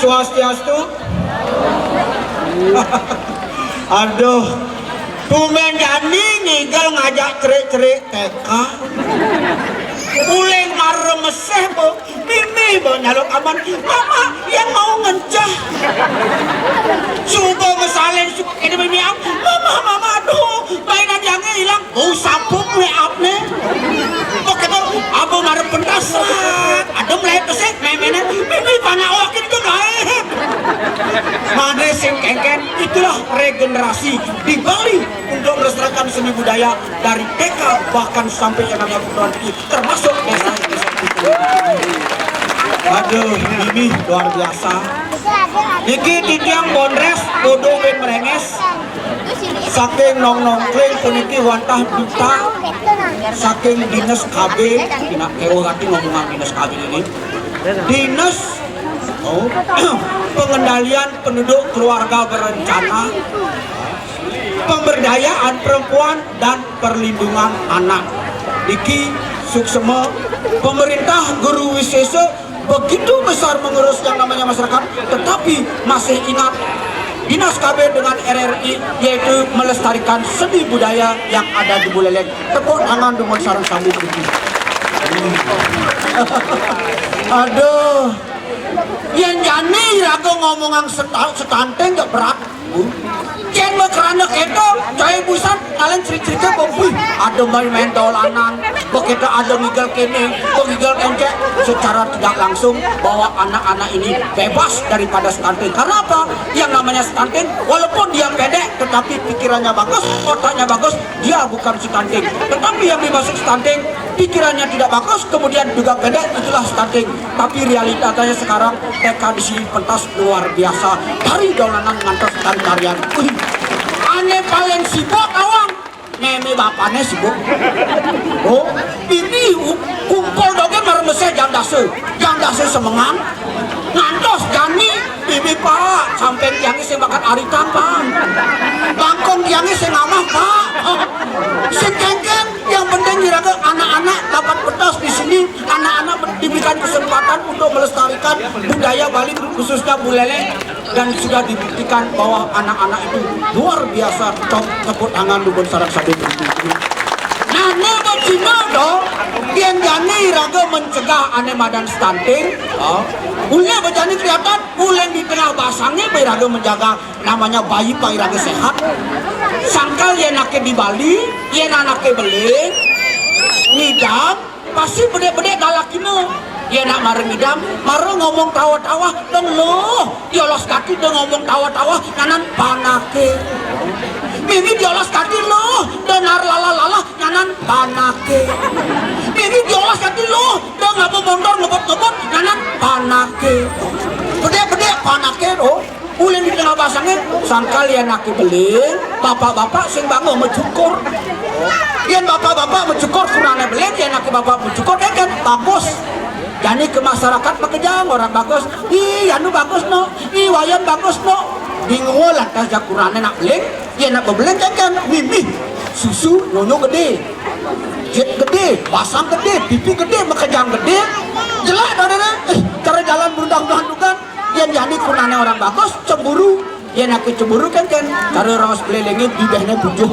Swastiastu. Aduh, tumen Jani ngigel ngajak cerik-cerik TK. Buleleng marem meseh po, mimi bo nyalok aman. Mama yang mau ngencah. Subuh ngesalin suka ini mimi am. Mama aduh, mainan jange hilang. Oh sapuk le apne. Oke po, abu marem pentasat. Aduh mulai pesek memena mimi panawakin tuh lain. Mana sing kengken, itulah regenerasi di Bali untuk melestarikan seni budaya dari TK bahkan sampai yang namanya perguruan tinggi termasuk desa. Aduh, ini luar biasa. Iki titiang Bondres Kudu Win Merenges saking Nong Nong Kling puniki wantah duta saking dinas KB. Dina kewati ngomongan dinas KB ini. Dinas pengendalian penduduk keluarga berencana, pemberdayaan perempuan dan perlindungan anak. Iki suksema pemerintah guru wisesa begitu besar mengurus yang namanya masyarakat, tetapi masih ingat dinas KB dengan RRI yaitu melestarikan seni budaya yang ada di Buleleng. Tepuk tangan dengan sarang sambut ini. Aduh, yang jani ragu ngomongan setanteng gak berat. Jen kerana kita cahaya busan kalian cerita-cerita bahwa ada main dolanan, begitu ada ngigel kene, ngigel kencek secara tidak langsung bahwa anak-anak ini bebas daripada stunting. Karena apa? Yang namanya stunting walaupun dia pendek tetapi pikirannya bagus, otaknya bagus, dia bukan stunting. Tetapi yang dimaksud stunting pikirannya tidak bagus kemudian juga pendek, itulah stunting. Tapi realitanya sekarang TK di sini pentas luar biasa dari dolanan ngantos dan tarian. Aneh paling sibuk awang, meme bapaknya sibuk. Oh, ini kumpul doge marmese jam dase semengang, ngantos jani, bibi pak, sampai tiangnya saya makan aritan pak, bangkong tiangnya saya ngamah pak, sekengkeng yang penting diraga anak-anak dapat pentas di sini, anak-anak diberikan kesempatan untuk melestarikan budaya Bali khususnya Buleleng. Dan sudah dibuktikan bahwa anak-anak itu luar biasa. Tepuk tangan dukun sarang sadu. Nah, nego Cina dong, yang jani raga mencegah anema dan stunting. Ulnya berjani kelihatan, Buleleng di tengah basangnya beraga menjaga namanya bayi raga sehat. Sangkal yang anaknya di Bali, yang anaknya Buleleng, ngidam, pasti bedek-bedek galak ini. Ya nak mareng idam, mareng ngomong tawa-tawa, dong lo, diolos kaki dong ngomong tawa-tawa, nyanan panake. Mimi diolos kaki lo, denar lala-lala, nyanan panake. Mimi diolos kaki lo, dong ngabung mondor ngebot-ngebot, nyanan panake. Gede-gede panake lo, ulin di tengah basangnya, sangkal ya naki beling, bapak-bapak sing bangun mencukur. Yang bapak-bapak mencukur kurangnya beling, yang naki bapak mencukur, kan bagus. Jadi ke masyarakat makejang orang bagus, ih anu bagus no, ih wayan bagus no. Bingung lantas jakurane nak beling, ya nak beling kan mimi, susu nyonya gede, jet gede, basang gede, pipi gede, makejang gede, jelek dona cara jalan berundang-undangan, yang jadi kurane orang bagus cemburu, ya nak cemburu kan cara rawas belengnya bibirnya bujuh.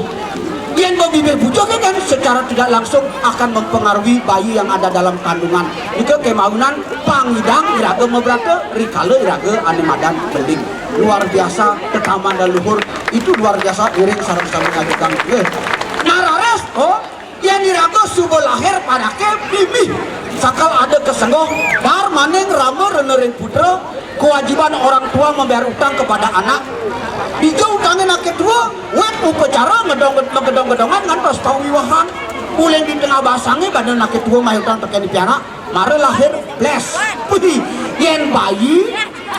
Yang bibir bujuk kan secara tidak langsung akan mempengaruhi bayi yang ada dalam kandungan. Itu kemaunan pangidang iraga mebrata rikale iraga animadan beling. Luar biasa tetaman dan luhur itu luar biasa iring sarang-sarang ngajukan. Narares yang iraga subuh lahir pada ke bibi. Sakal ada kesenggoh bar maneng rama renering putra kewajiban orang tua membayar utang kepada anak. Hijau utangnya nak kedua, wet upacara ngedong-ngedongan ngantos tau wiwahan. Uleng di tengah basangnya badan nak kedua mah utang terkait di piana, mare lahir bless. Putih, yen bayi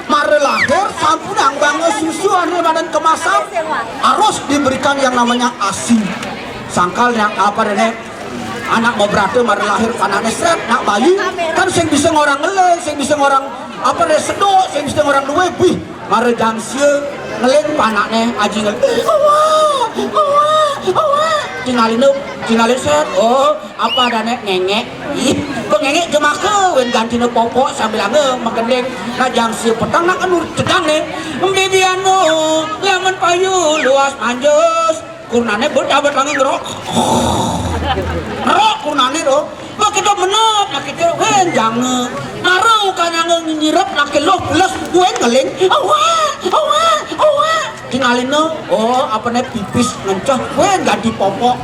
mare lahir sampun bangun susu anu badan kemasan harus diberikan yang namanya ASI. Sangkal yang apa dene? Anak mau berarti mari lahir panane seret, nak bayi kan sing bisa orang ngeleng, sing bisa orang apa deh sedok, sing bisa orang duwe bih, mari jam sieu ngeleng panakne aji ngeleng, tinggalin set, apa dane ngengek, kok ngengek jemake, wen ganti popok sambil angge magendeng, nah jam sieu petang nak anu cedang nih, bibianu, lemon payu luas manjus, kurnane berdabat lagi ngerok. Rok kunane do, mak kita menep, nak kita wen jangan, naruh kan yang nyirap nak loh plus wen ngeling, tinggalin no, apa nih pipis ngencah, wen ganti popok,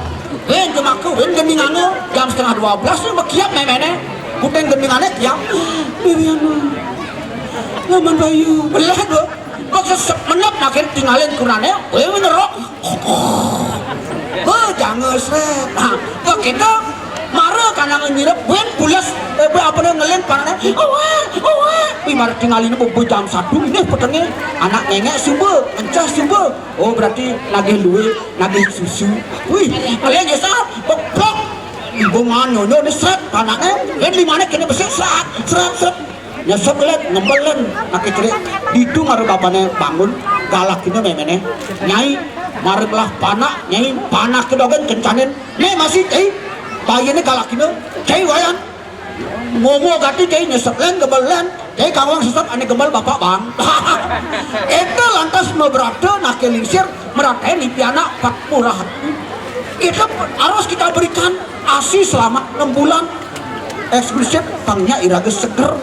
wen cuma ke wen gendingannya jam 11:30 nih bekiap memene, kuteng gendingannya kiap, bibianu, laman bayu, belah do, mak menep nak tinggalin kunane, wen ngerok. Jangan seret. Nah, kita marah karena nyirep wen pulas apa nih ngeleng panahnya. Marah tinggalin bobo jam 1 ini petengnya anak ngengek subuh, encah subuh. Oh berarti lagi luwe, lagi susu. Wih, kalian jasa pok ibu nyonya nih seret panahnya. Wen limane kini besar seret. Nyesep let ngembelen nak cerik. Itu marah bapaknya bangun galak ini memene nyai. Mari belah panak, nyai panak kedogen kencanin. Nih masih, bayi ini galak ini, cai wayan. Momo gati cai nyesep len gebelen, cai kawang sesep ane gembel bapak bang. Itu lantas meberata nak kelingsir meratain di piana 40 hati. Itu harus kita berikan ASI selama 6 bulan. Eksplisit tangnya iraga seger.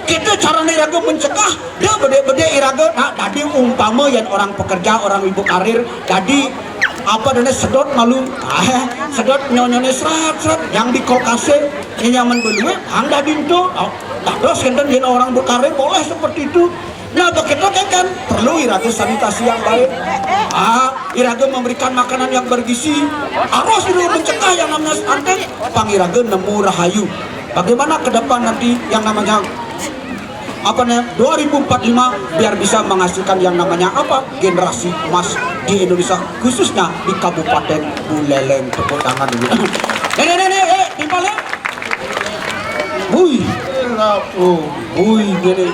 Kita cara iraga mencegah dia bede-bede iraga tadi umpama yang orang pekerja orang ibu karir jadi apa dana sedot malu sedot nyonya serat yang di Lokasi yang nyaman berdua anda dinto terus kenten yang orang berkarir boleh seperti itu. Nah begitu kan perlu iraga sanitasi yang baik, iraga memberikan makanan yang bergizi, harus itu mencegah yang namanya stunting. Pangiraga nemu rahayu bagaimana ke depan nanti yang namanya apa nih 2045 biar bisa menghasilkan yang namanya apa generasi emas di Indonesia khususnya di Kabupaten Buleleng. Tepuk tangan dulu. Timpal ya. Gini.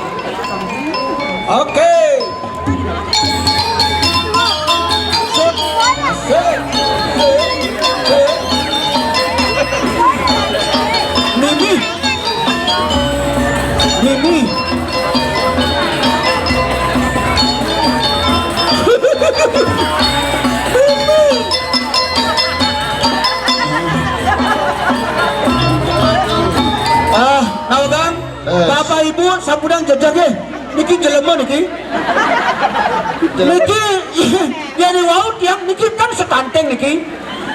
Oke. Mimi. Nawagang, Bapak Ibu sampudang jajage, niki jelema niki. Niki yani wau tiang niki kan setanteng niki.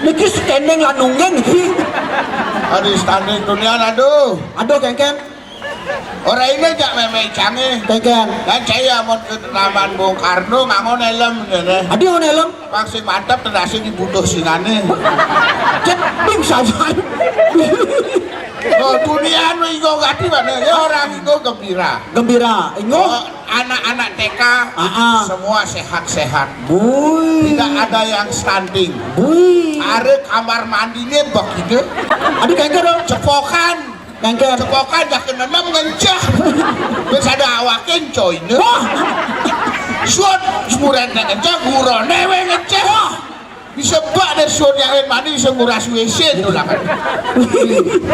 Niki standing lanungeng niki. Adi standing dunia aduh. Aduh kengken. Orang ini jak memang canggih. Teken. Dan saya mau ke Taman BungKarno ngangon helm ngene. Adi on helm. Vaksin mantap Tradisi dibutuh singane. Cek bing saja. Oh dunia nu igo gati mana ya orang igo gembira. Gembira. Ingo. Anak-anak TK semua sehat-sehat. Bui. Tidak ada yang stunting. Bui. Ada kamar mandinya begitu. Adi kengker dong. Cepokan. Kengker. Cepokan jak kenenam ngencah. Terus ada awakin coy. Wah. Suat semuran ngencah gurone we ngeceh. Wah. Bisa bak deh suat yang mandi bisa nguras WC itu lah kan.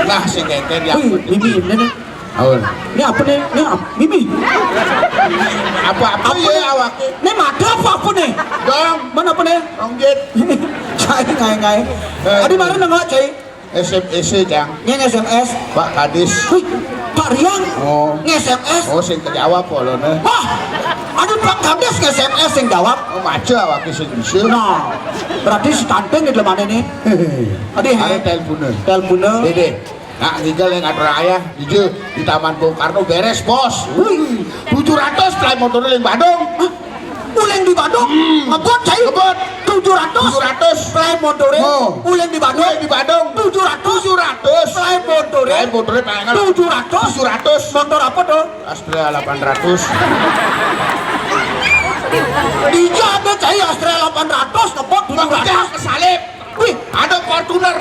Nah si kengker yang. Bibi ini. Ini apa nih? Ini apa? Bibi. Apa ya awaknya? Ini mata apa nih? Dong. Mana apa nih? Ronggit. Cai ngai. Adi mana nengok cai? SMS jang. Yang SMS. Pak Kadis. Wih, Pak Riang. Oh. SMS. Oh, sing kejawab polone. Wah, ada Pak Kadis SMS yang jawab. Oh, maca awake sing bisa. Nah, berarti si tanteng di dalam mana nih? Adi, ada teleponnya. Teleponnya. Dede. Nah, tinggal yang RRI di Taman BungKarno beres, Bos. Wih, 700 play motornya yang Bandung. Uleng di Bandung. Ngebut cai. Ngebut. 700 play motornya. Uleng di Bandung. Di Bandung. 700 play motornya. Play motornya pengen 700. Motor apa tuh? Astrea 800. Dijaga cai Astrea 800 ngebut 700 kesalip. Wih, ada Fortuner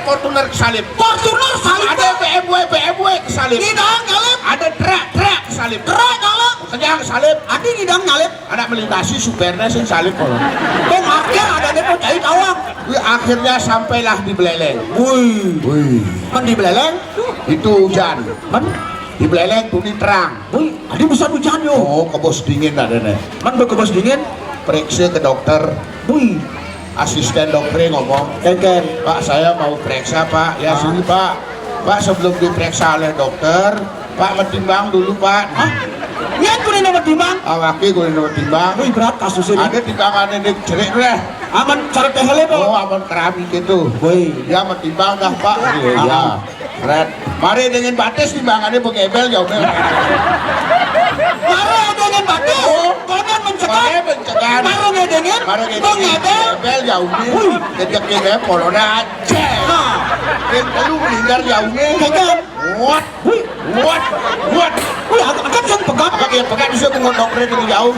kesalip. Fortuner salip. Ada BMW kesalip. Ngidang nyalip. Ada truk kesalip. Truk nyalip. Kenyang kesalip. Adi ngidang nyalip. Ada melintasi supernya sing salip kalau. Bang akhir ada depo cai tawang. Wih, akhirnya sampailah di Buleleng. Wih. Man di Buleleng? Itu hujan. Man Di Buleleng tuni terang. wih, adi bisa hujan yo. Oh, kebos dingin ada nih. Man berkebas dingin. Periksa ke dokter. Wih, Asisten dokter ngomong, kengken. Pak saya mau periksa Pak. Ya sini Pak. Pak sebelum diperiksa oleh dokter, Pak mentimbang dulu Pak. Hah? Nyen kudu nomor timbang. Awake gue nomor timbang. Wih, berat kasus ini. Ada timbangan ini jerik deh. Aman cara tehele tuh. Oh, aman keramik itu. Wih, Dia mentimbang dah Pak. Iya. Red. Mari dengan batis timbangannya pengebel jauh. maro dengan batis. Konon mencegah. Pencegahan. Maro dengan pengebel. Pengebel jauh nih. Kejek-kejek polona aja. Nah, Lu meninggal jauh nih. kengken. What? What? Wih, akan yang pegang. Pakai pegang bisa mengot dokter itu jauh.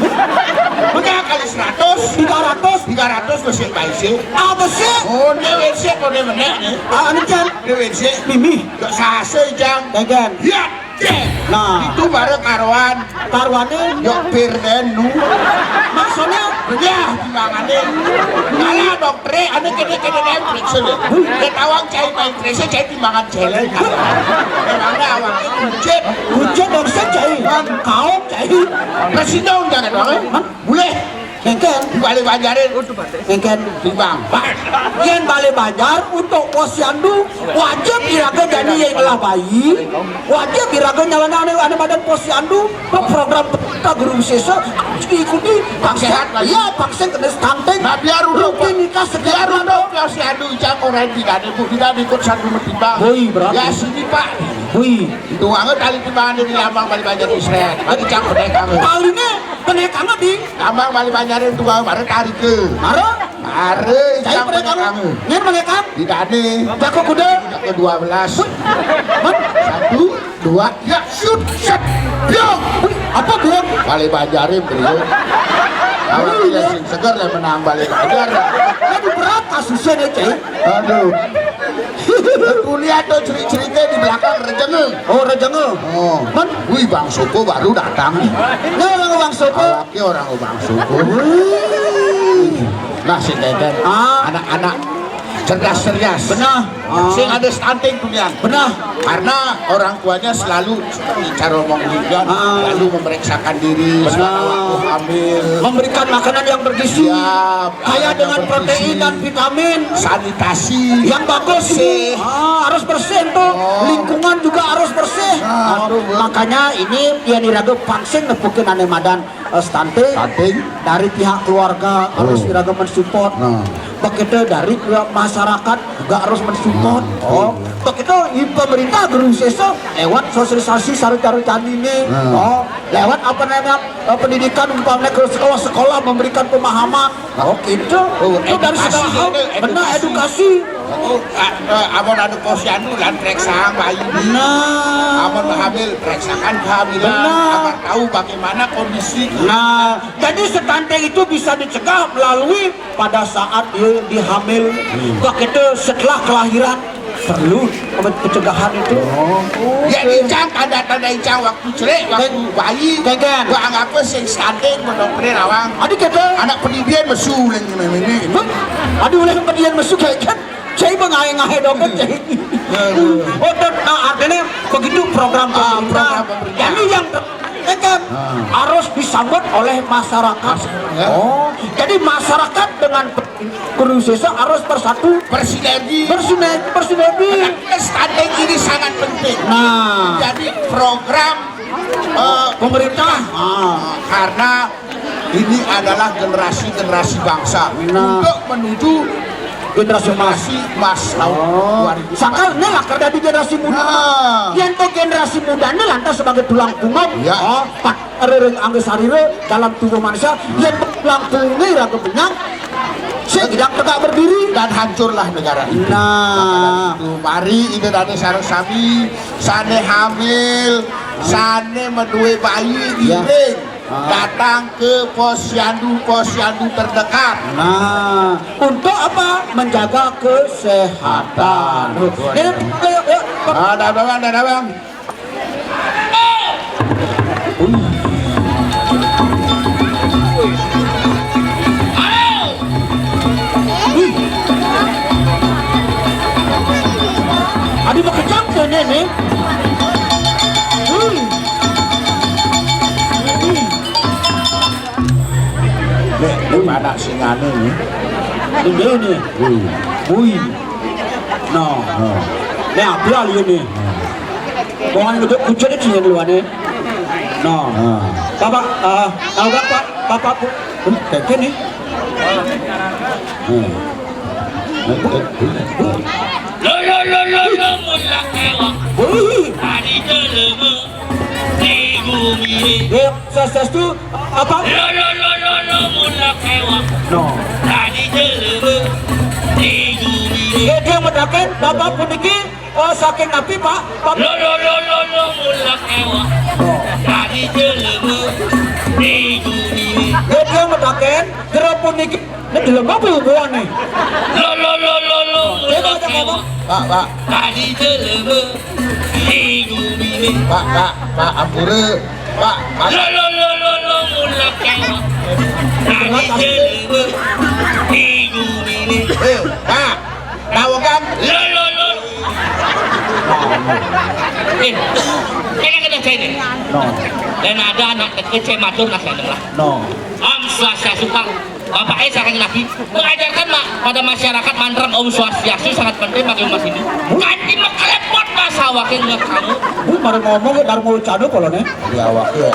Pegang kali 100. 300. 300 masih baisi. Apa sih? Oh, dia WC kok dia menek nih. Anu jan. Dia WC. Mimi. Gak sase jang. Kengken. Ya, cek. Nah, Itu bareng karuan. taruhannya. Yok pirdenu. Maksudnya. Ya, timbangannya. Kalah dokter, ada kena dia periksa deh. Dia tawang cai main periksa cai timbangan celeng. Memangnya awaknya kuncet. Hujan dong saya cai. Kau cai. Presiden jangan banget. Boleh. Kengken. Di Bali Banjarin. Kengken. Timbang. Yang Bali Banjar untuk posyandu wajib iraga jadi yang lah bayi, wajib iraga nyalana ane badan posyandu program kita guru sesa diikuti vaksin Sehat lagi. iya vaksin kena stunting Nah biar udah rutinitas biar setiap udah posyandu jang orang tidak ikut satu timbang. Woi, berarti. Ya sini Pak. wih Itu anget tali timbangan di Lambang Bali Banjar Israel. Lagi cang kedek anget. kali ini kenaikan di Lambang Bali Banjarin tuh bareng tarik ke. maro Are saya cang mereka kedek anget. nyen menekan Di tadi. jago kuda Ke 12. man 1, 2, ya shoot, shot, blok. apa belum Bali Banjarin beliau. Awak tidak sing seger yang menang Bali Banjar. aduh berat kasusnya nih cai Aduh. Kuliah tuh cerita di belakang rejenge. oh rejenge Oh, man wih Bang Suko baru datang. nih orang uang sopo Awaknya orang Bang Suko. Nah si Deden, anak-anak cerdas-cerdas. benar Sing ada stunting dunia. benar Karena orang tuanya selalu cara ngomongnya selalu memeriksakan diri, Benar. waktu hamil, memberikan makanan yang bergizi Ya, kaya yang dengan bergizi. protein dan vitamin sanitasi, yang bagus Bersih. harus bersih tuh lingkungan juga harus bersih makanya ini yang diraga vaksin nepukin ane madan stunting stunting. dari pihak keluarga harus diraga mensupport Nah. begitu dari pihak masyarakat juga harus mensupport begitu pemerintah berusaha lewat sosialisasi sarjana ini, lewat apa namanya pendidikan umpamanya ke sekolah-sekolah memberikan pemahaman, gitu. Itu dari segala hal, benar edukasi. Abon anu posyandu dan reksa bayi. Abon hamil reksakan kehamilan agar tahu bagaimana kondisi. Nah, jadi stunting itu bisa dicegah melalui pada saat dia dihamil, begitu setelah kelahiran. Perlu pencegahan itu. Ya Icang tanda-tanda Icang waktu cerai waktu bayi. Kan. Gua anggap sing stunting menopre rawang. Adik kata. Anak pendidikan mesu lagi ini. Aduh oleh pendidikan mesu kayak kan. Saya mengahe-ngahe dompet saya. Oh, nah artinya begitu program pemerintah. Jadi yang kan harus disambut oleh masyarakat. Oh, jadi masyarakat dengan berusaha harus bersatu, bersinergi. Stunting ini sangat penting. Nah, jadi program pemerintah karena ini adalah generasi bangsa untuk menuju generasi emas tahun 2000. Sakal lah kerja di generasi muda. Yang tuh generasi muda ini lantas sebagai tulang punggung. Pak angges harire dalam tubuh manusia. Yang tulang punggungnya ragu kenyang. Saya tidak tegak berdiri dan hancurlah negara ini. Nah, itu mari ini dari sarung sami, sane hamil, sane medue bayi giring. Datang ke posyandu terdekat. Nah, untuk apa? Menjaga kesehatan. Ada bang. Adi mau kejam ke nenek. Ini mana singane nih? Ini. Wih. Nah. Ini apa ini? Bukan itu kucing itu yang luar nih. Nah. Bapak, tahu bapak kayak ni. Lo mulak ewa. Hari jelema digumi. Sesuatu apa? Lo mulak ewa. No. Hari jelema digumi. Dia mendakan bapak puniki saking api pak. Lo mulak ewa. Hari jelema digumi. Dia mendakan gerap puniki. Ini dalam apa hubungan nih? Lo mulak ewa. Pak. Hari jelema digumi. Pak Ampure. Pak. Lo mulak ewa. Hari jelema digumi. Pak. Tahu kan? Lo. Kaya kita ini. No. Dan ada anak kecil matur nak saya dengar. No. Om Swastiastu Kang, Bapak sekarang lagi mengajarkan pada masyarakat mantra Om Swastiastu sangat penting bagi umat ini. Ganti makalepot bahasa wakil kamu. Mari ngomong dari mau cado kalau nih. Di awak ya.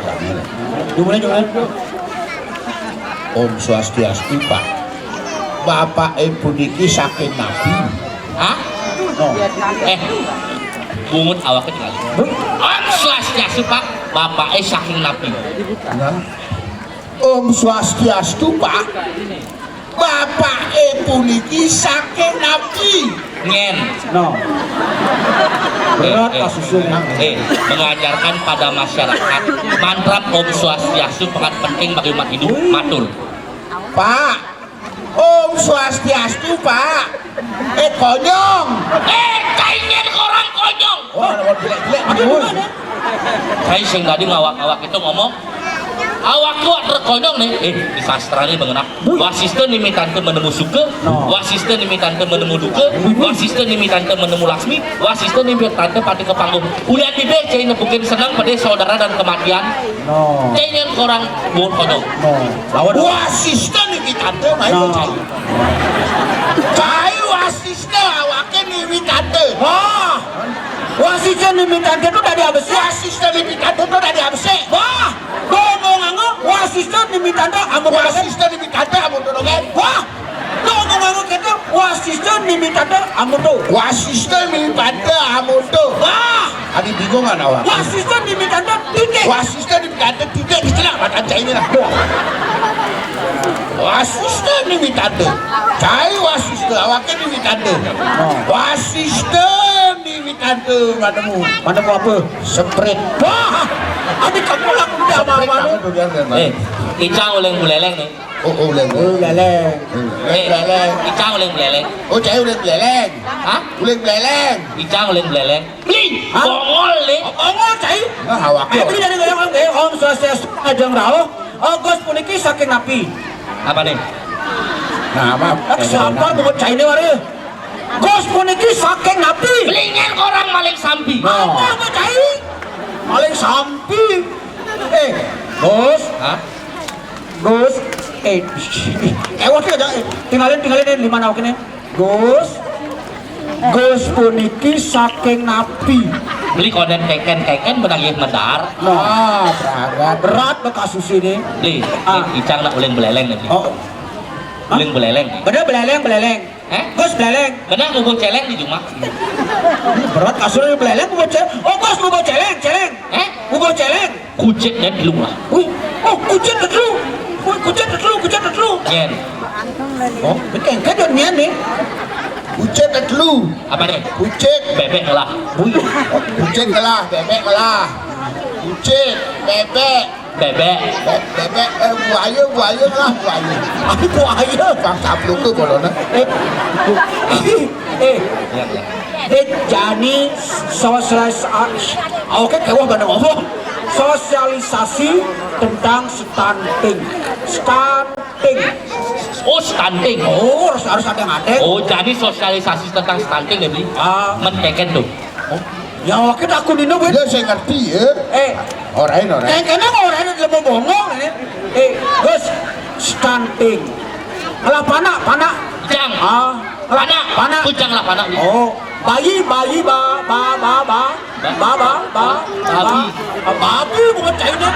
Gimana? Om Swastiastu Pak. Bapak puniki saking nabi. Hah? No. Bungut awaknya tinggal. Om Swastiastu Pak, Bapak saking nabi. Om Swastiastu Pak. Bapak puniki saking nabi. Ngen. No. Berat kasusnya. Mengajarkan pada masyarakat mantra Om Swastiastu sangat penting bagi umat hidup. Matur. Pak. Om Swastiastu Pak. Konyong. Kainnya orang konyong. Jelek-jelek. Saya sing tadi ngawak-ngawak itu ngomong awak kuat terkonyong nih. Di sastra ini mengenal wasista nimitante menemu suke, wasista nimitante menemu duke, wasista nimitante menemu laksmi, wasista nimitante pati kepanggung. Ulian di dek cai nepukin senang pada saudara dan kematian. Cai yang orang buat konyong. Wasista nimitante main cai. Cai wasista awaknya nimitante. Wah. Wasista nimitante itu dari abis. Wasista nimitante itu dari abis. Wah. Ngomong wasista nimitante amu wasista nimitante amu donogen. Wah. Ngomong gitu wasista nimitanda amuto. Wasista nimitanda amuto. Wah, Adi bingung kan awak? wasista nimitanda titik. Wasista nimitanda titik istilah macam ini lah. Wasista nimitanda. Cai wasista awaknya nimitanda. Wasista nimitanda madamu. Madamu apa? Sprint. Wah, adik kamu lah udah apa-apa. Icang oleh Buleleng nih. Oh, leleng. Leleng. Leleng. Icang oleh Buleleng. Oh, cai udah leleng. Hah? Udah leleng. Icang oleh Buleleng. Beli. Hah? Bongol nih. Bongol cai. Nah, awak. Beli dari orang Om Swastiastu ajeng rawuh. Gos puniki saking napi. Apa nih? Nah, apa? Sampar buat cai ini wari. Gos puniki saking napi. Belingan orang maling sampi. Apa cai? Maling sampi. Gos. Hah? Gus, waktu aja, tinggalin di mana waktu ini? Gus puniki saking napi. Beli koden keken menagih medar. Nah, berat kasus ini. Beli, Icang nak uleng Buleleng nih. Oh, Uleng Buleleng. bener beleleng. Gus beleleng. Benar ngubung celeng di rumah. Berat kasus ini beleleng, ngubah celeng. Oh, Gus ngubah celeng. Ngubah celeng. Kucek dan luah. Wih, oh kucing dulu. Kucing dulu. Nyen. Oh, betul kan nyen nih. Kucing dulu. Apa nih? Kucing. Bebek lah. Kucing kalah, bebek kalah. Kucing, bebek. Bebek. Bebek, buaya lah, buaya. Aku buaya. Bang sabluk tuh bolona. Jani sosialisasi. Oke, kewah gak ngomong. Sosialisasi tentang stunting. Oh, stunting. Oh, harus ada yang ada. Oh, jadi sosialisasi tentang stunting ya, Beli? Menteken tuh. Ya, oke, aku dino, weh. Dia saya ngerti ya. Orang. Kayaknya orang ini lebih bongong ini. Gus, stunting. Alah, panak. Jang. Panak. Kujang lah panak. Oh, bayi, babi bukan China.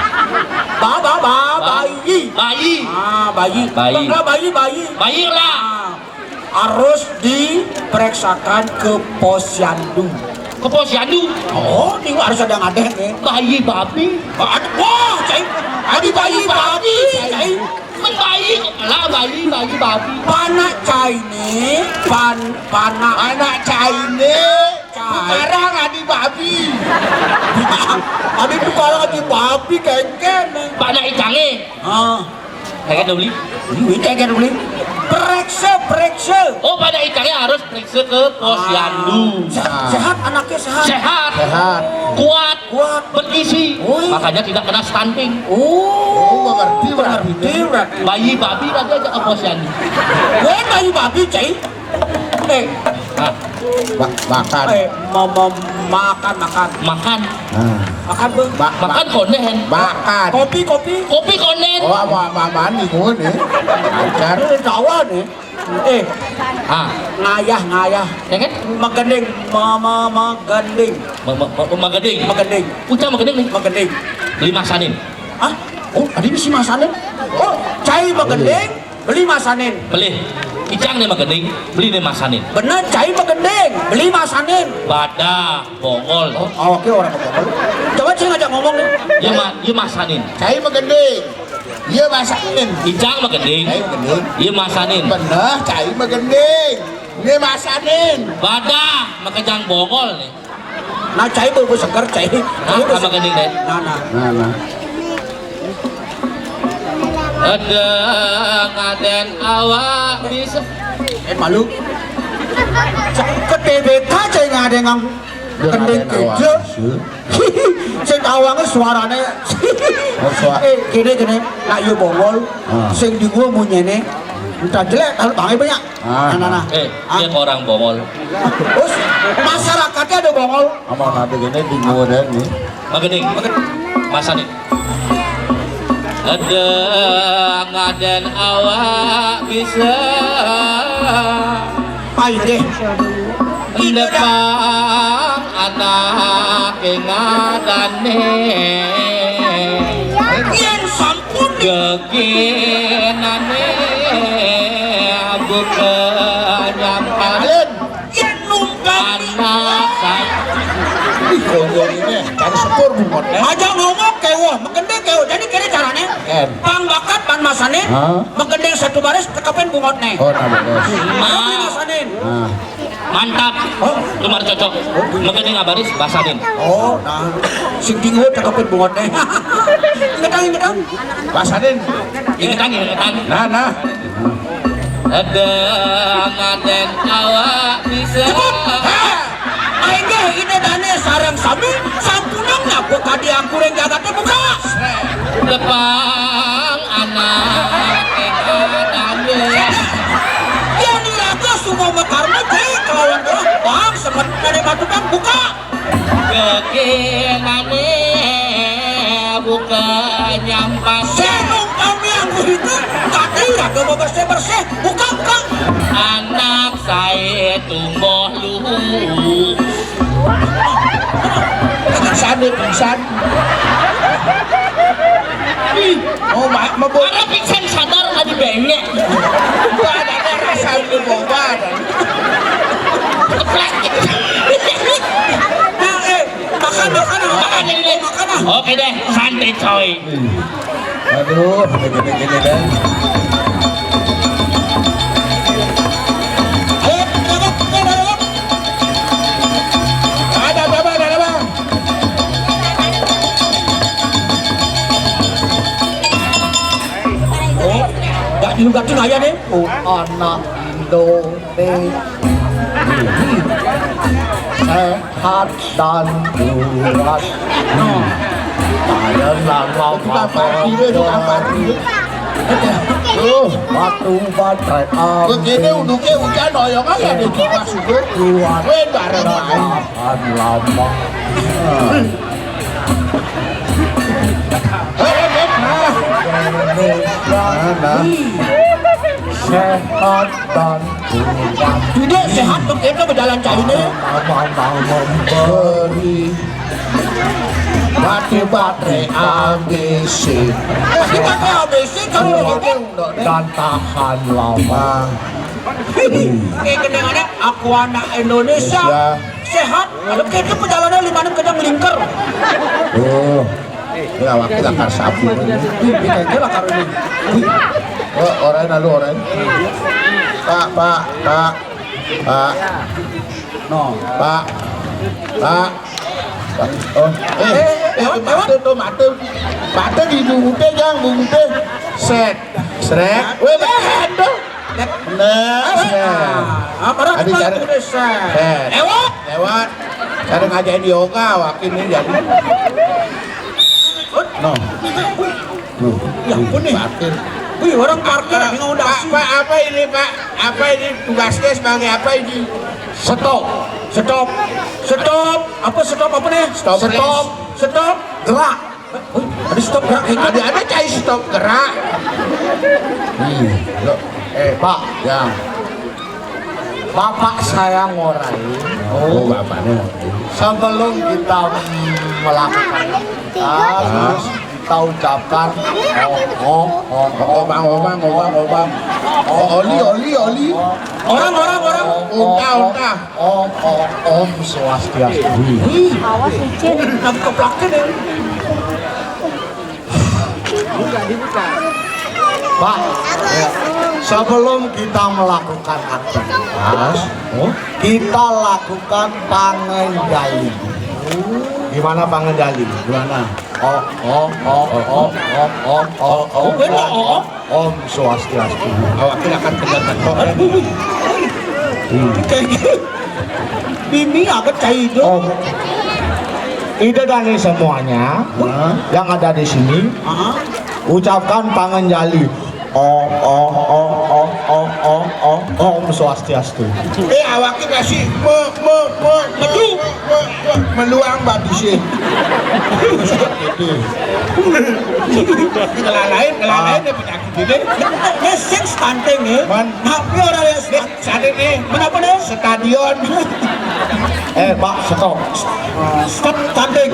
Bayi. Bayi lah. Harus diperiksakan ke posyandu. Ke posyandu. Oh, ini harus ada yang ada nih. Bayi babi. Wah, cai. Ada bayi babi. Cai. Bayi lah, bayi babi. Panak China, panak China. Sekarang ada babi. Ada sekarang ada babi kengken. Panak icange. Kengken udah beli. Kengken beli. Periksa. Oh, pada ikannya harus periksa ke posyandu. Sehat anaknya sehat. Sehat. Kuat. Bergizi. Makanya tidak kena stunting. Oh, berarti. Bayi babi lagi aja ke posyandu. Bayi babi, cai. Makan. Makan. Makan bang. Makan konen. Makan. Kopi konen. Oh, apa nih gue nih? Lancar. Ini Jawa nih. Ngayah. Ya kan? Magending. Magending. Ucap magending nih. Magending. Beli masanin. Oh, tadi bisa masanin. Oh, cai magending, beli masanin. Beli. Icang nih magending, beli nih masanin. Bener, cai magending, beli masanin. Badah, bongol. Oh, oke orang bongol. Coba cai ngajak ngomong nih. Iya masanin. Cai magending. Iya masanin. Icang magending. Iya masanin. Bener, cai magending. Iya masanin. Badah, makejang bongol nih. Nah, cai bubuk seger, cai. Sama magending deh. Nah. Ada ngaden awak bisa. Malu. Ke TBK cai ngadeng ang kending keje. Sing awangnya suaranya. Gini. Nak yu bongol. Sing di gua munyene. Entah jelek, kalau bangai banyak. Dia orang bongol. Terus masyarakatnya ada bongol. Amal nanti gini di gua dan nih. Magending. Masanin. Ada ngaden awak bisa Ayo deh Depan anak ngadane Yen sampun Geginane bukan yang Konjol ini cari sepur bungot aja ngomong kewo menggendeng kewo jadi kira caranya pang bakat pan masane menggendeng satu baris tekapen bungotne oh nah beres masanin Mantap. Lumar cocok. Menggendeng abaris basanin. Oh, nah. Sing tinggal tekapen bungotne. Ingetang. basanin Ingetan. nah Ada ngaten awak bisa. Aing ge ide dane sareng sami sampunang nyapu kadi aku yang jagatnya buka. Lepang anak dane. Ya niraga sungo BungKarno jadi kelawan orang bang semet dari batu bang buka. Kekenane buka nyampas. Senung kami yang itu kaki raga bersih buka. Anak saya tumbuh luhu. pingsan oh mau Orang pingsan sadar ada bengek. ada rasa itu bobat Keplak. Makan. Oke deh, santai coy. aduh gini deh ada bang Gak dilugatin aja deh. Oh anak Indonesia sehat dan kuat. Saya lama batu baterai begini uduknya hujan oyong aja di kipas itu weh bareng main lama. Sehat dan kuat. Tidak sehat begitu berjalan cahine. Memberi batu baterai ABC. Batu baterai ABC kalau dan tahan lama. Kayak kedengarannya aku anak Indonesia sehat. Ada begitu perjalanan 5 menit kadang melingkar. oh ini awak kita lakar sabu Kayaknya lakar ini. oh orang lalu orang pak No. pak oh mate di bungute jang bungute set srek weh bahan tuh Padahal Adi cari lewat cara ngajain yoga wakin ini jadi no ya ampun nih. parkir Wih, orang parkir bingung udah Pak, apa ini Pak? Apa ini tugasnya sebagai apa ini? Stop. Apa stop apa nih? Stop. Gerak. Wih, ada stop gerak. Ada cai stop gerak. Loh, Pak, ya. Bapak saya ngorai. Oh, bapaknya. Sebelum kita melakukan kita ucapkan Obang. Oli. Orang. Unta. Om Swastiastu. Awas licin. Nak keplaknya deh. Dibuka. Pak, sebelum kita melakukan aktivitas, kita lakukan pangenjali. Gimana pangenjali? Gimana? Om Swastiastu. Awak kita akan kelihatan kok. Mimi agak cair itu. Ide dari semuanya yang ada di sini, ucapkan pangenjali. Om Swastiastu. Awak kita sih meluang batu sih. Kelalain penyakit ini. Sing stunting ya. Tapi orang yang Sadar nih. kenapa nih? Stadion. Pak, stop. Stop stunting.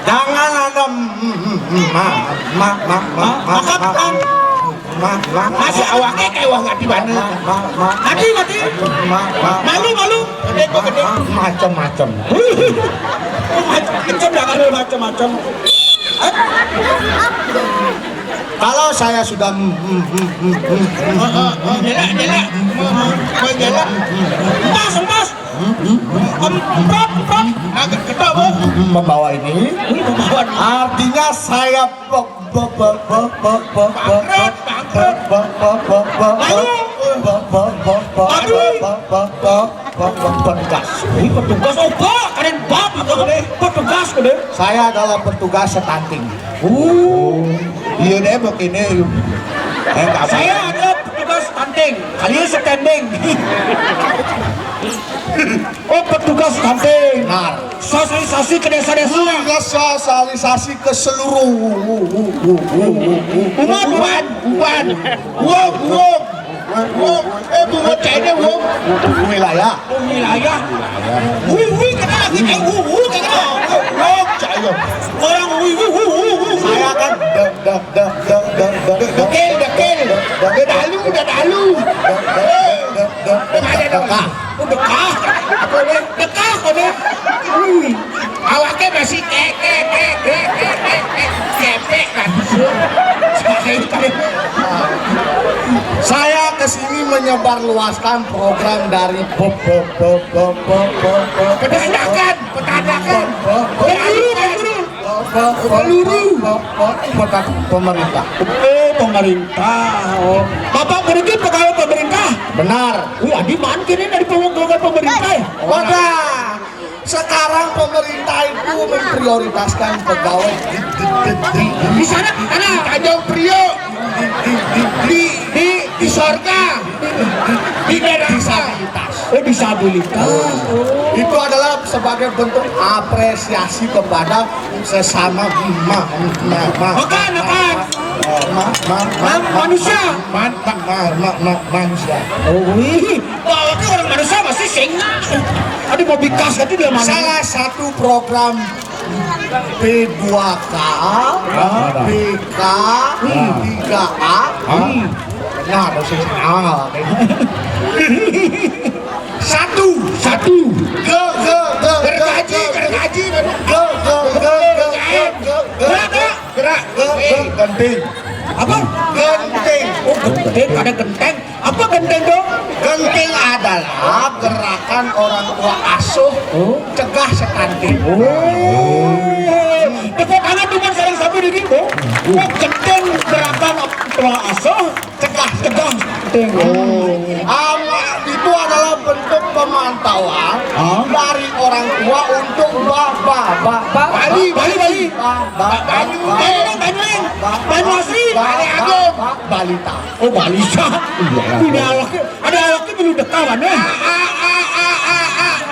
Jangan ada Masih awaknya kayak wah nggak di mana. mati. Malu. Gede. Macem-macem. Macam-macam jangan macam-macam. Kalau saya sudah membawa ini, artinya saya petugas. Petugas oba, kalian bab petugas deh. Saya adalah petugas stunting. Iya deh begini. Saya adalah petugas stunting. Kalian standing. Oh, petugas stunting. Nah, sosialisasi ke desa-desa. sosialisasi ke seluruh umat. bunga China wilayah. Wilayah. Kena lagi kena. Orang Saya kan dalu. Dekah. Awaknya masih kepek kan. Saya kesini menyebarluaskan program dari petandakan pemerintah. Pemerintah. Bapak berikut pegawai pemerintah. Benar. Adi man kini dari pegawai pemerintah ya? Wadah. Sekarang pemerintah itu memprioritaskan pegawai Di sana Tanjung Priok di sorga di daerah disabilitas. Disabilitas. Itu adalah sebagai bentuk apresiasi kepada sesama manusia. Manusia. Bahwa orang manusia masih singa. Ada mau bikas itu dia mana? Salah satu program P2K, PK, 3A. Nah, dosis A. Satu. Gerak. Genting. Apa? Genting. Oh, genteng, ada genteng. Apa genteng dong? Genting adalah gerakan orang tua asuh cegah stunting. Tepuk tangan cuma sarang sapi di gitu. Oh, genteng gerakan tua asuh cegah stunting. Itu adalah bentuk pemantauan dari orang tua untuk Bali. Balita. Oh, balita. Ini ada alaknya belum dekawan ya.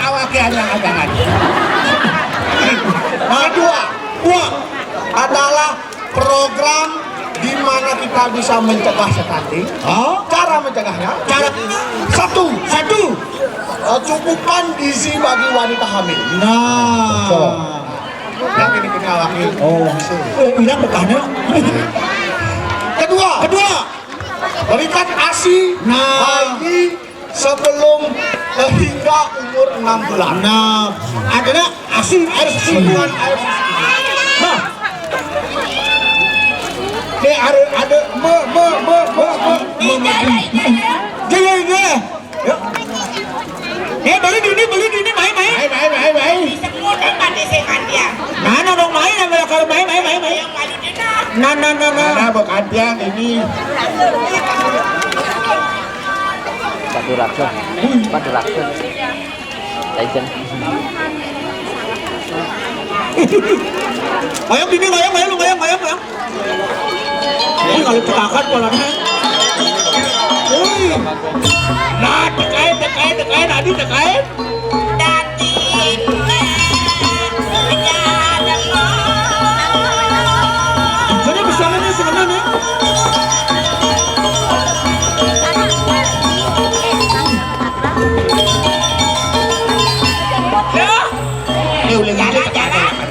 Awaknya jangan. Kedua adalah program di mana kita bisa mencegah stunting. Cara mencegahnya? Satu. Cukupkan gizi bagi wanita hamil. Nah. Yang ini awaknya. Hilang bekahnya. Kedua. Berikan ASI bagi sebelum hingga umur 6 bulan. Nah, adalah ASI air susu. Nah. Ini ada beli dini main. Semua dapat disekan dia. Nah, dong main kalau main. Yang malu dia Nah. Bukan yang ini. Padu raksa. Legend. Ayam dini, ayam. Ini kalau cekakan polanya. Nah, terkait, Adi terkait. Jadi bersama sebenarnya.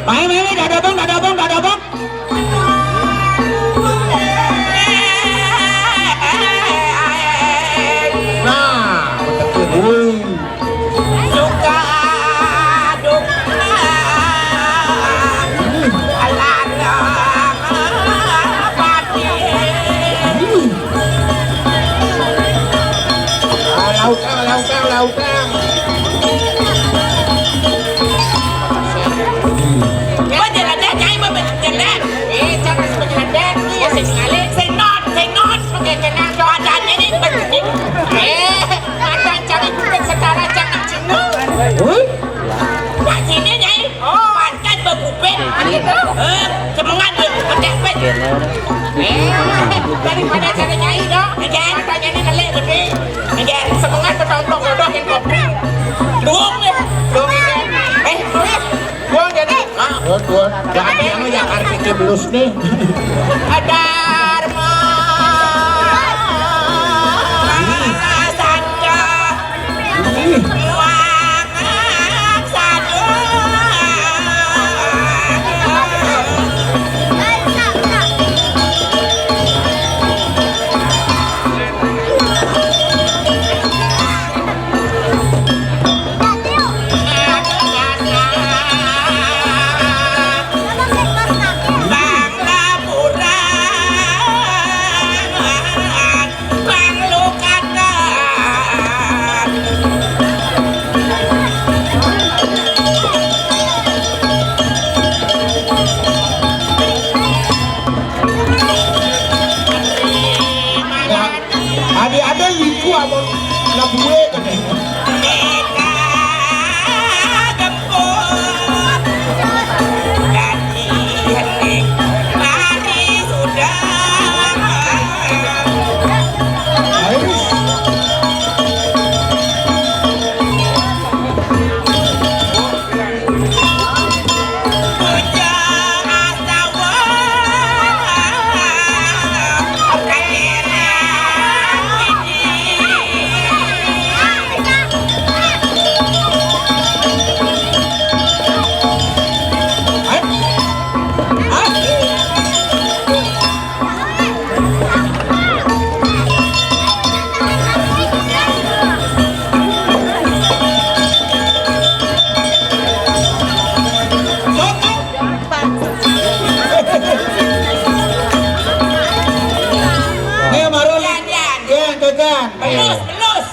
Main, dah ada bang. ada nyai dong. Ngejar, tanyanya ngelek gede. Ngejar, semangat bertonton dodokin kopi. Duung ya, duung ini. Duung jadi. Duang. Jangan yang yang arti belus nih. Dharma Sanja Wangang Sadu Ada liku apa labuwe katanya.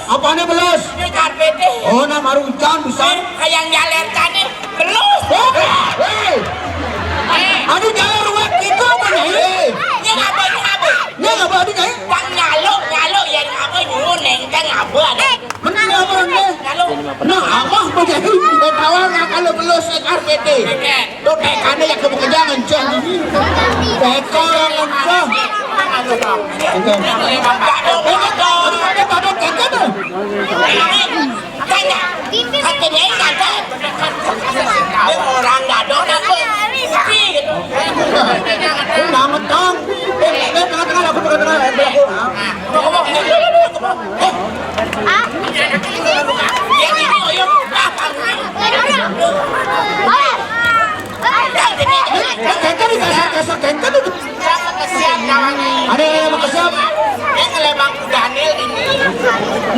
Apanya belus? Ini karpetnya. Oh, nah marucan bisa. Kayak jaler tani belus. Aduh jalan ruwet gitu apa nih? Ini ngapa? Ini ngapa adik kayak? Bang nyalo ya ngapa nyuneng kan ngapa ada. Mending apa nih? Nyalo. Nah, apa begini? Tawa nggak kalau belus karpetnya? Lo tekannya yang kebekerja ngenceng. Tekan ngenceng. Orang gadok aku Mentang-mentang tengah-tengah aku tengah-tengah ada yang mau kesiap yang ngelembang kudanil ini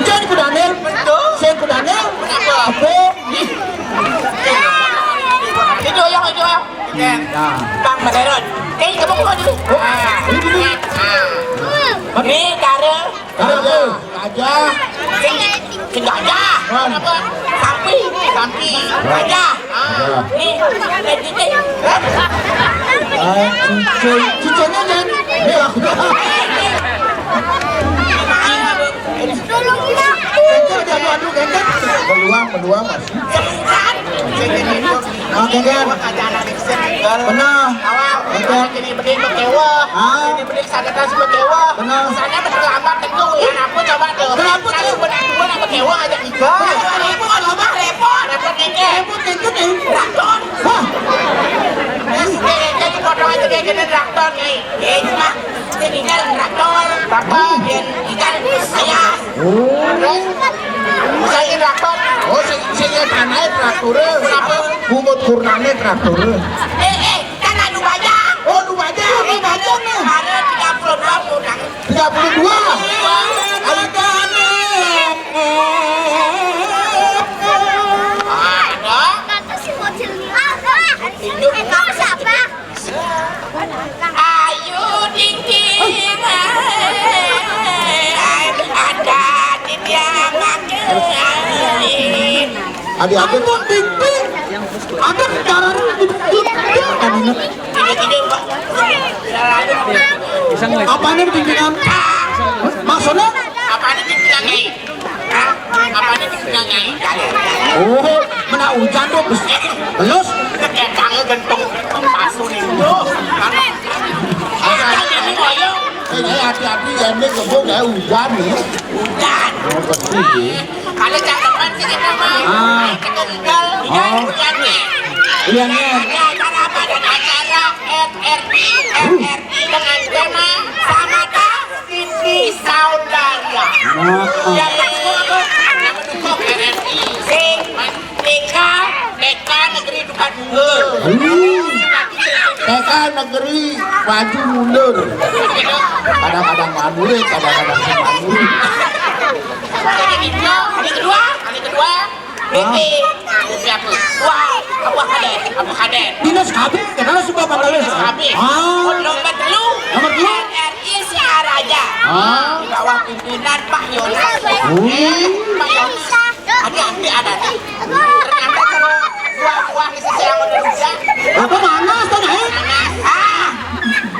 jadi kudanil betul saya kudanil apa itu yang bang Maderon kayak kamu kok dulu ini cara aja gajah apa sapi gajah ini cicenya kan Peluang masih. Oke kan. Benar. Awal ini beli bekewa. Ini beli sadar si bekewa. Benar. Sana terlambat tentu ya aku coba tuh. Kenapa tuh? Benar bekewa aja tiga. Repot nih. Traktor. Wah. Jadi foto aja dia kena traktor nih. Ya cuma ini kan traktor. Ikan saya. Terus saya traktor. Oh, saya tanah traktor. Kenapa? Bumut kurnane traktor. Kan anu bajang. Oh, lu bajang. Lu bajang nih. Ada 32 putang. 32. Ayu ding ding ada di dia makin Adik-adik tuh ting-ting. Ada cara apa ini ting-tingan? Maksudnya? apa ini tinggal nyai? Apa ini tinggal nyai? Oh, mana hujan tuh belus. Tangan gentung pasu nih. Ada ini moyong. hati-hati ya ini kebun ya hujan nih. Hujan. Oh, pasti. Kalau cakapan sih kita mah ke Tanggal hujan nih. Iya nih. Ada acara apa dan acara RRI dengan tema SAMATA STHITI SAUNDARYA. Yang mendukung RRI sing TK Negeri Dukan Mundur. TK negeri maju mundur. Kadang-kadang mandurin, kadang-kadang semandurin. Hari kedua, ini siapa? Wah, apa kader? Dinas KB, kenapa suka panggilnya? Habis. Nomor 2, RRI Singaraja. Di bawah pimpinan Pak Yonas. Pak Yonas. Ada nih. Ternyata kalau buah-buah di sisi yang Indonesia. Apa nanas tuh nih?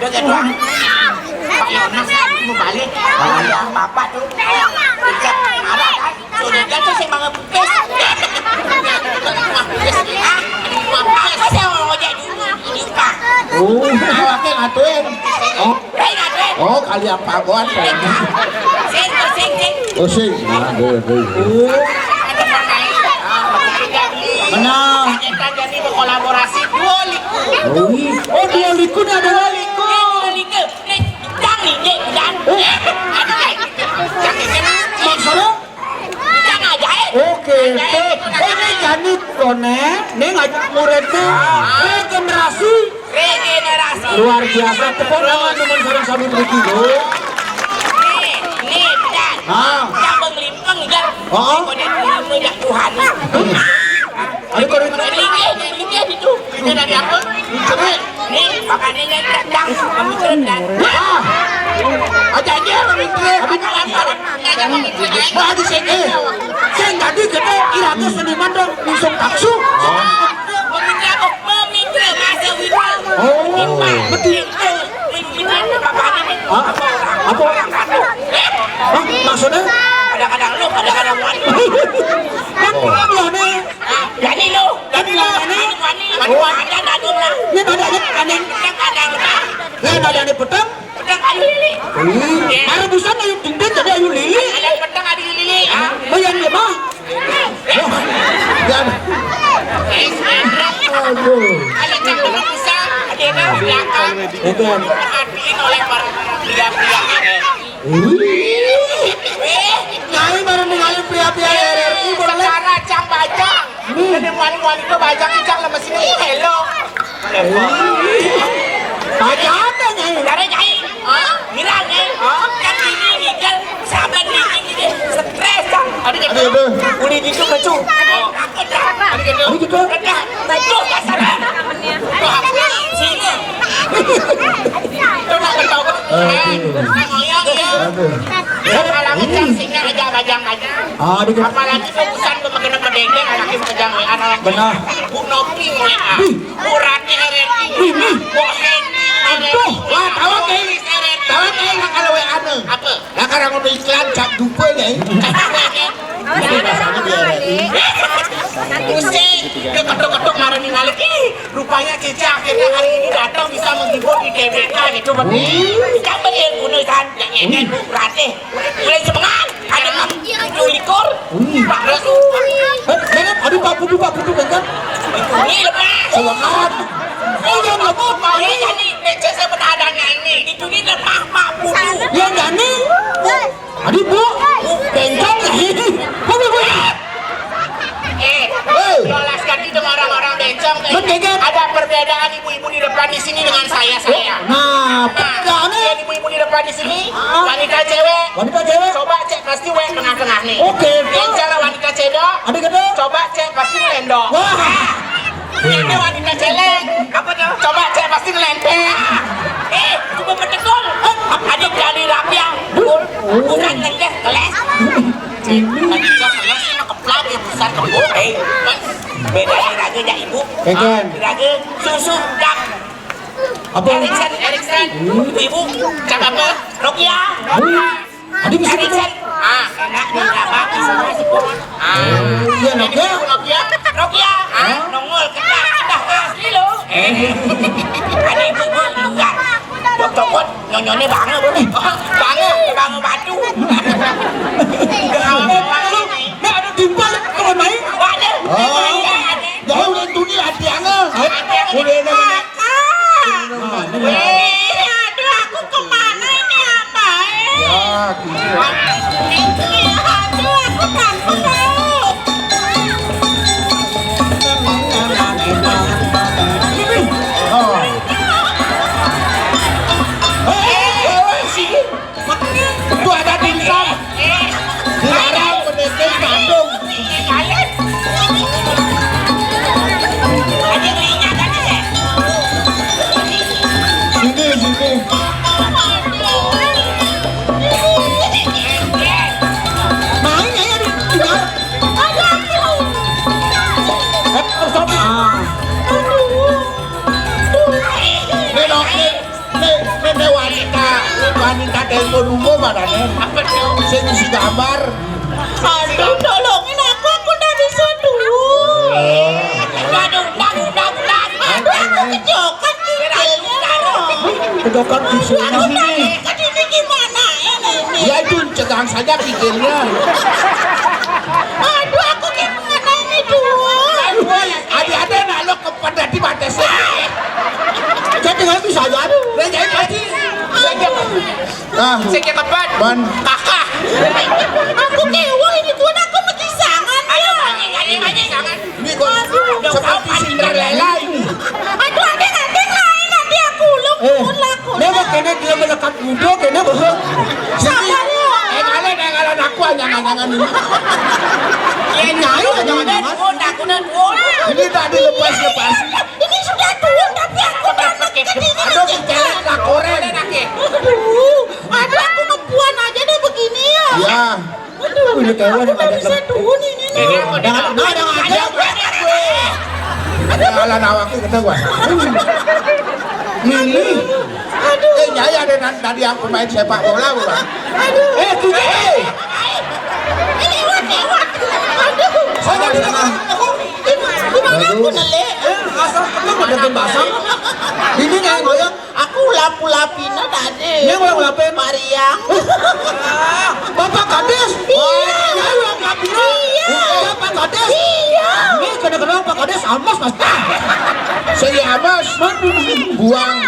Udah kedua. Pak Yonas mau balik. Ada bapak tuh. Tidak ada kan? Sudah kan sih mga bukes. Saya mau ngojek dulu. Ini Pak. Awaknya ngatuin. Oh, kali yang pagoan kayaknya. Sing. Oh, sing. Nah, Ada pakai. Menang. Kita jadi berkolaborasi dua liku. Oh, dia liku nih ada liku. Maksudnya? Oke, ini jadi kone, ini ngajak muridnya regenerasi luar biasa. Tepuk tangan teman sarang sabi beriki loh. Nih, dan yang menglimpang kan, kode terima jak Tuhan. Ada kode Lihat itu dari apa? Nih, makanannya datang, kami dan. Aja aja memikir. Wah, di sini. Saya tadi kita iranya seniman dong, langsung taksu. Memikir masa wira. Oh, betul. Apa? Maksudnya? Kadang-kadang lu, kadang-kadang wani. Loh nih. Jadi lu, wani. Ini nadanya kanin. Ini nadanya petang. Pedang ayu lili. Ada busan ayu dinding jadi ayu lili. Ada pedang ayu lili. Bayan dia mah. Ada cakap bisa, ada yang belakang. Diperhatiin oleh para pria-pria Nyai baru ningali pria-pria RRI boleh. secara cang bajang. Jadi wani-wani itu bajang cang lemes ini. Hello. Baca ada nyai. Dari nyai. Girang nyai. Kan ini kan sahabat ini stres kan. Ada uli gitu kecu. Ada gitu. Betul kasarnya. Sini. Coba kau. Ngoyong ya. Kalau ngecang singa aja bajang-bajang. Apalagi fokusan pemakinan pedengeng anaknya bajang anak. Benar. Bu Nopi WA. Bu Rati RRI. Bu Heni Aduh, wah tahu kayak kalau WA anu. apa? Lah karang udah iklan cap dupe nih. Biasanya di RRI. Pusing, dia ketuk-ketuk marah ningali. Rupanya Cici akhirnya hari ini datang bisa menghibur di DBK gitu betul. Kita beri bunuhan yang ingin berarti mulai semangat. Ada 7 likur. Pak Resu. Dengan aduh Pak Putu kan? Ini lepas. Semangat. Oh yang lemah Pak. Ini jadi PC sebenarnya ini. Itu ini lemah Pak Putu. Yang jadi. Aduh Bu. Bencong nih. Bu. Jelaskan itu orang-orang bencong. Ada perbedaan ibu-ibu di depan di sini dengan saya. Nah, Nah, ibu-ibu di depan di sini, wanita cewek. Coba cek pasti W tengah-tengah nih. Oke. Yang cara wanita cedok. Ada kata? Coba cek pasti ngelendong. Wah. Ini wanita celeng. Apa tuh? Coba cek pasti ngelenteng. Coba betul. Adik dari rapia. Bukan nengdes keles. Tadi cok keles ini keplak yang besar kebuk. Beda raga ya ibu. Raga susu dak. Apa? Erikson. Ibu cak apa? Nokia. Adik bisa Erikson. Enak nih apa? Semua sepuluh. Iya Nokia. Nokia. Nongol kedah asli lo. Ada ibu enggak. Dokter nyonyone banget banget batu. Nek ada timpal kalau main. Waduh. Jauh dari dunia hadiahnya. Udah enak. Aduh, aku kemana ini apa? Aduh, aku takut tahu. Itu ada dimsum. Dilarang mendekat Bandung. Sini. Main ya di tinggal. Ini wanita telepon umum madane. Apa tuh? Saya ngisi gambar. Aduh, tolongin aku udah bisa dulu. Aduh, udah. Aduh, aku kejokan gigilnya. Kedokan di sini. Aku tanya ke ini gimana ini? Ya itu cegang saja gigilnya. Aduh, aku gimana ini dulu? Ada nak lo kepada di batasnya. Jadi nggak bisa jadi. Jadi pasti. Saya tempat. Ban. Kakak. Aku kewa ini tuh aku mesti sangan. Ayo, banyak sangan. Ini kok seperti Cinderella ini. Aduh, adek lain nanti aku ulung. Nek kene dia melekat muda kene bohong. Sabar ya. Kalian aku anyangan ini. Ya nyai jangan-jangan. Ini tadi lepas. Ini sudah tua tapi aku udah pakai Aduh, kelek tak koreng. Aduh, aku ngebuan aja deh begini ya. Ya. Aduh, Ini kawan aku nggak bisa turun ini. Jangan ada. Jalan awaknya kata gua. Ini. Nyai ada tadi yang pemain sepak bola bukan? Aduh. Tuh. Lewat. Aduh. Saya di tengah. Gimana aku nele? Asal kamu mendekat basah. Ini nyai goyang. Aku lapu-lapina tadi. Ini yang lapin. Mariang. Bapak Kades. Iya. Nyai yang lapin. Iya. Bapak Kades. Iya. Ini kadang-kadang Pak Kades almas mas. Saya amas. Buang.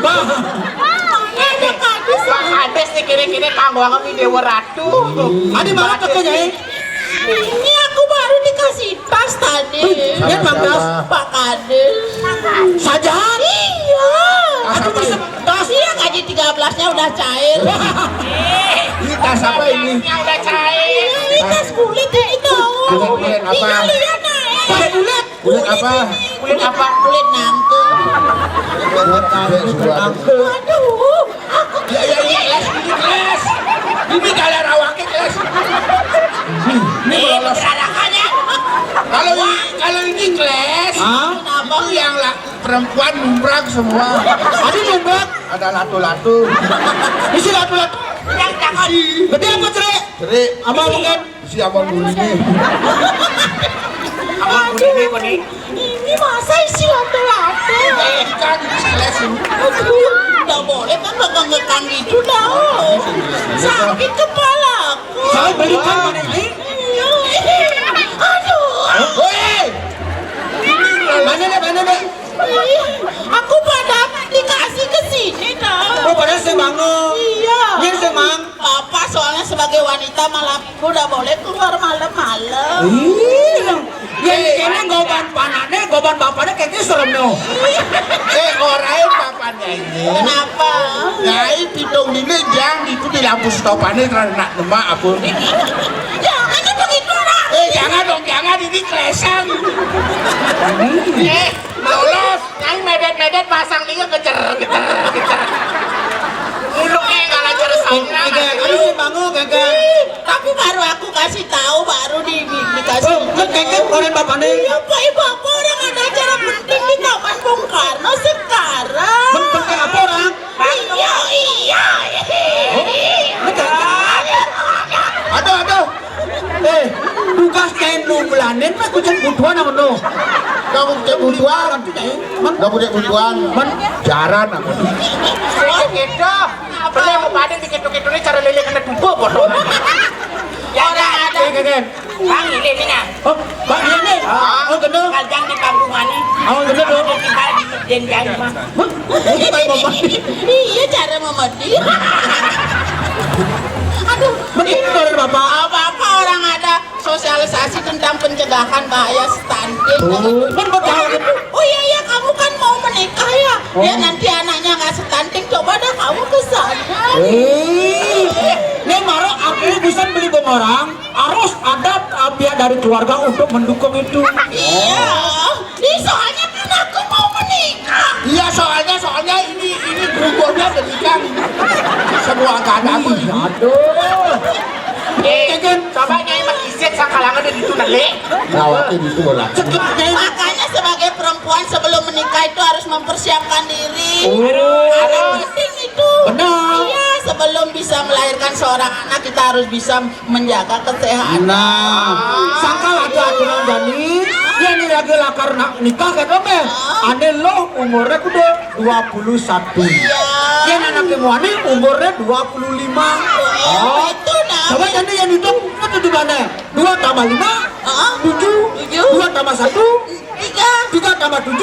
Ada kadus. Kadus nih kira-kira tanggung video ratu. Ada mana tuh nyai? Ini aku baru dikasih tas tadi. Ya Pak Kades. Pak Kades. Sajahan. Iya. Aduh tas. Iya gaji 13-nya udah cair. Ini tas apa ini? Udah cair. Ini tas kulit ini dong. Kulit apa? Iya lihat naik. Kulit. Kulit apa? Kulit apa? Kulit nangke. Aduh. Ya, kelas. Ini kalian awaknya kelas. Ini lolos. Beradakannya. Kalau ini kelas, Kenapa? itu yang perempuan numbrang semua. Ada nembak. Ada latu-latu. Isi latu-latu. Yang jangan. Gede apa cerai? Cerik. Abang mungkin. Si abang dulu ini. Aduh. Ini masa isi latte-latte? Kan kelas ini. Aduh, nggak boleh kan ngekang gitu dah. Sakit kepalaku. Saya belikan mana ini? Aduh. Woi. Mana deh? Aku pada dikasih ke sini dah. Oh pada semangat. Iya. Ini semang. Papa soalnya sebagai wanita malam udah boleh keluar malam-malam. Ya ini goban panane, goban bapaknya kayaknya serem no. Orang papanya ini. Kenapa? Nyai pitung ini jang itu di lampu stopannya karena demak aku. Jangan begitu nak. Jangan ini klesan. Lolos. Nyai medet-medet pasang liga kecer. Mulutnya nggak lancar saya. Ada semangat kagak. Tapi baru aku kasih tahu baru dikasih. Kayaknya orang bapaknya. Ya Bapak orang ada acara penting di Taman BungKarno sekarang. Penting apa orang? Iya. Aduh. Tugas kain bulanin mah kucing butuhan apa no? Kamu cek butuan. Kamu cek butuan. Jaran aku. Oh gitu. Boleh mau badan dikit-kitune cara lele kena tubuh bodoh. Ya ada. Bang ini mina. Oh, Bang ini. Oh, gendeng. Kajang di kampungannya. Oh, gendeng dong. Kita janjian mah. Iya cara memedi. Aduh, Betul Bapak. apa-apa orang ada sosialisasi tentang pencegahan bahaya stunting. Kan betul. Oh iya kamu kan mau menikah ya? Ya nanti anaknya nggak stunting, coba dah kamu ke sana. Nih Maro, aku bisa beli orang. Harus ada pihak dari keluarga untuk mendukung itu. Iya, ini soalnya kan aku mau menikah. Iya soalnya ini berubahnya demikian semua keadaan. Aduh. Coba nyai mah iset sakalangan dan itu nale. Ngawakin itu bola. Makanya sebagai perempuan sebelum menikah itu harus mempersiapkan diri. Karena penting itu. Benar. Iya, sebelum bisa melahirkan seorang anak kita harus bisa menjaga kesehatan. Sangkal ada aturan Jani. Yang ini lagi lakar nikah kan Ome. Ane lo umurnya udah 21. Yang anak kemuani umurnya 25. Oh, itu nah. Coba Jani yang itu di mana? 2 tambah 5, 7. 2 tambah 1, 3 tambah 7, 1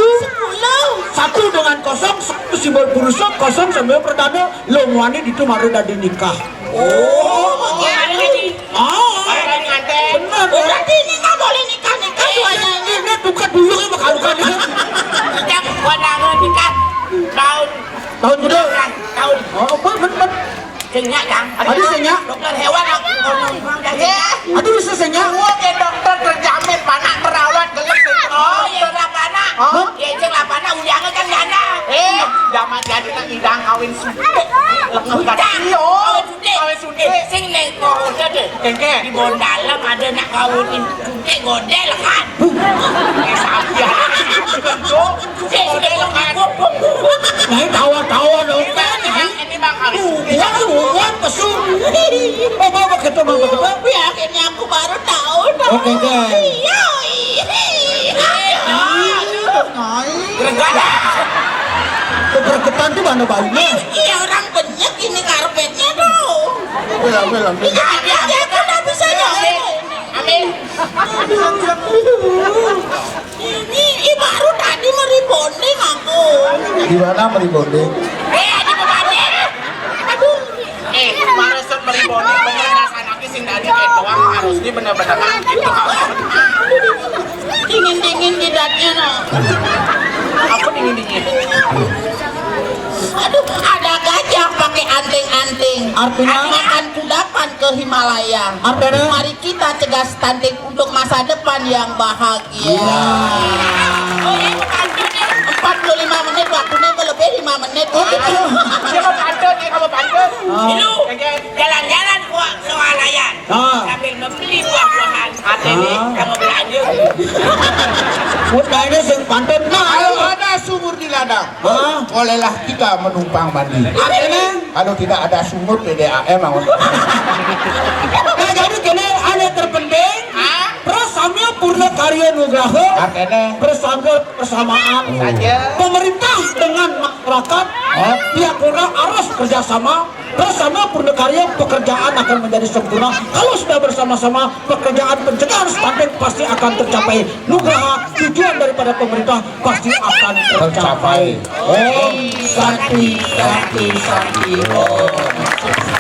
dengan kosong, 1 simbol purusa, kosong sambil perdana, lo muani itu maru dari nikah. Gimana lagi? Ada nganten. Benar. Berarti ini nggak boleh nikah soalnya. Ini tukat dulu kan bakal Kita kondangan nikah tahun kedua. tahun Oh, benar. senyak kan? Ada senyak? Dokter hewan aku ngomong dah. Aduh bisa senyak. Gua ke dokter terjamin panak terawat gelap. Oh, ya lah panak. Ya ceng lah panak ujangan kan gana. Zaman jadi nak idang kawin sude. Lekang kaki. Kawin sude. Sing neng kau tadi. Di Bondalam ada nak kawin sude godel kan. Sabia. Sude lekan. Nah, tawa-tawa dong. Ini bang kawin. Bukan pesu. Oh, bawa begitu. Ya akhirnya aku baru tahu. Oke, guys. Iya. Gergana. Keberketan tuh mana bayinya? Iya orang banyak ini karpetnya tuh. Belum. Dia kan nggak bisa nyampe. Amin. Ini baru tadi meribonding aku. Di mana meribonding? Di pembanding. Aduh. Kemarin set meriboni bener nasanaki sing tadi kayak doang harus di bener-bener Dingin jidatnya no. aku dingin. Aduh, ada gajah pakai anting-anting. Artinya? Akan kudapan ke Himalaya. Artinya? Mari kita cegah stunting untuk masa depan yang bahagia. Oh ini pantun ya. 45 menit waktunya lebih 5 menit. Siapa pantun ya kamu pantun? Lu jalan-jalan ke Walayan sambil membeli buah-buahan. Hati nih kamu belanja. Udah ini sing pantun. Kalau ada sumur di ladang, bolehlah kita menumpang mandi. Artinya? Kalau tidak ada sumur PDAM, Nah, jadi kini ada terpenting. Prasamya Purna Karya Nugraha. artinya Bersangga persamaan. Pemerintah dengan masyarakat. Pihak kurang harus kerjasama. Bersama Purna Karya pekerjaan akan menjadi sempurna. Kalau sudah bersama-sama pekerjaan pencegahan stunting pasti akan tercapai. Nugraha tujuan daripada pemerintah pasti akan tercapai. Om Santi Santi Santi Om.